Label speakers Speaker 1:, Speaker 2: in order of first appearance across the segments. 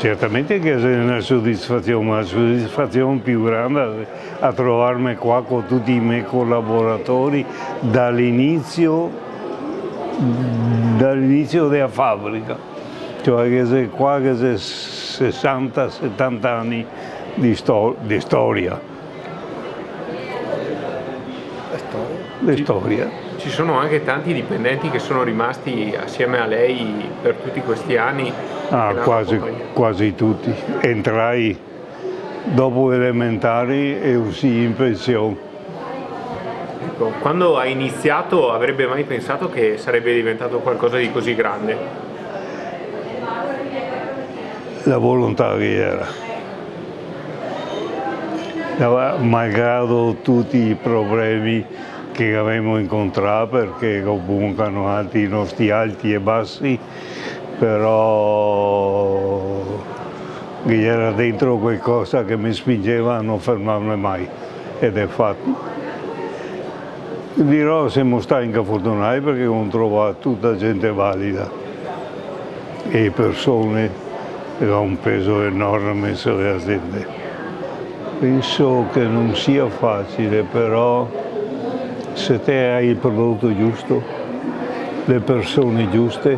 Speaker 1: certamente che è una soddisfazione, ma la soddisfazione più grande è a trovarmi qua con tutti i miei collaboratori dall'inizio della fabbrica, cioè che sei qua che sei 60-70 anni di storia.
Speaker 2: La storia. Ci sono anche tanti dipendenti che sono rimasti assieme a lei per tutti questi anni?
Speaker 1: Quasi tutti. Entrai dopo elementari e uscii in pensione.
Speaker 2: Ecco, quando ha iniziato avrebbe mai pensato che sarebbe diventato qualcosa di così grande?
Speaker 1: La volontà che era. Malgrado tutti i problemi che avevamo incontrato, perché comunque hanno alti i nostri alti e bassi, però era dentro qualcosa che mi spingeva a non fermarmi mai, ed è fatto. Dirò siamo stati fortunati perché ho trovato tutta gente valida e persone che hanno un peso enorme sulle aziende. Penso che non sia facile, però se te hai il prodotto giusto, le persone giuste,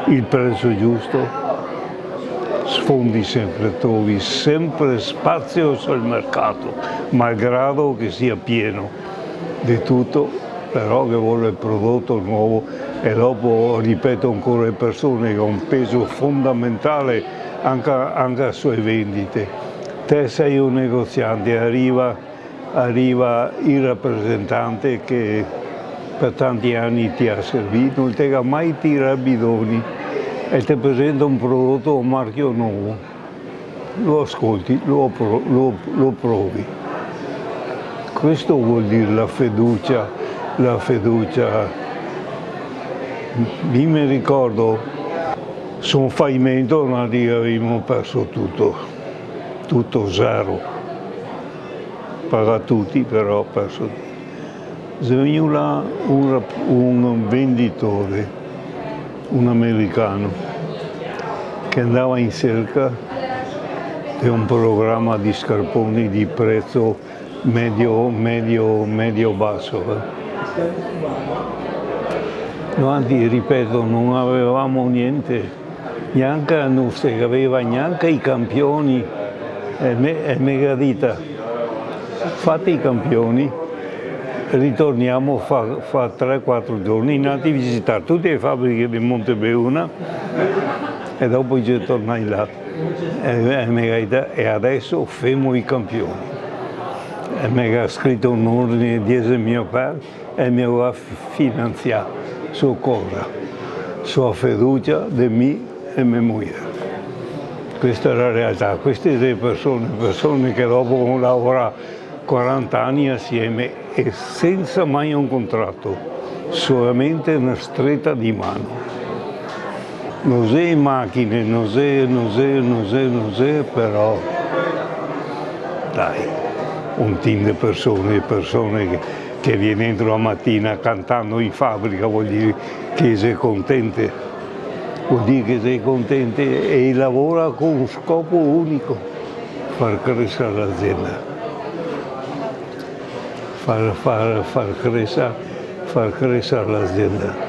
Speaker 1: il prezzo giusto, sfondi sempre, trovi sempre spazio sul mercato, malgrado che sia pieno di tutto, però che vuole il prodotto nuovo. E dopo, ripeto ancora, le persone che hanno un peso fondamentale anche sulle vendite. Te sei un negoziante, arriva il rappresentante che per tanti anni ti ha servito, non ti ha mai tirato bidoni e ti presenta un prodotto o un marchio nuovo, lo ascolti, lo provi. Questo vuol dire la fiducia. Io mi ricordo, su un fallimento non avevamo perso tutto zero. Paga tutti, però ho perso tutto. Veniva un venditore, un americano, che andava in cerca di un programma di scarponi di prezzo medio-basso. Noi, ripeto, non avevamo niente, neanche non si aveva neanche i campioni, e mega dita. Fatti i campioni, ritorniamo fa 3-4 giorni, andati a visitare tutte le fabbriche di Montebeuna e dopo ci tornai là. E adesso femo i campioni. E mi ha scritto un ordine dietro il mio padre e mi ha finanziato su cosa? Sulla fiducia di me e mia moglie. Questa è la realtà, queste sono persone che dopo hanno lavorato 40 anni assieme e senza mai un contratto, solamente una stretta di mano. Non sei macchine, non sei, però dai, un team di persone che viene dentro la mattina cantando in fabbrica, vuol dire che sei contente, e lavora con un scopo unico, far crescere l'azienda, far crescere l'azienda.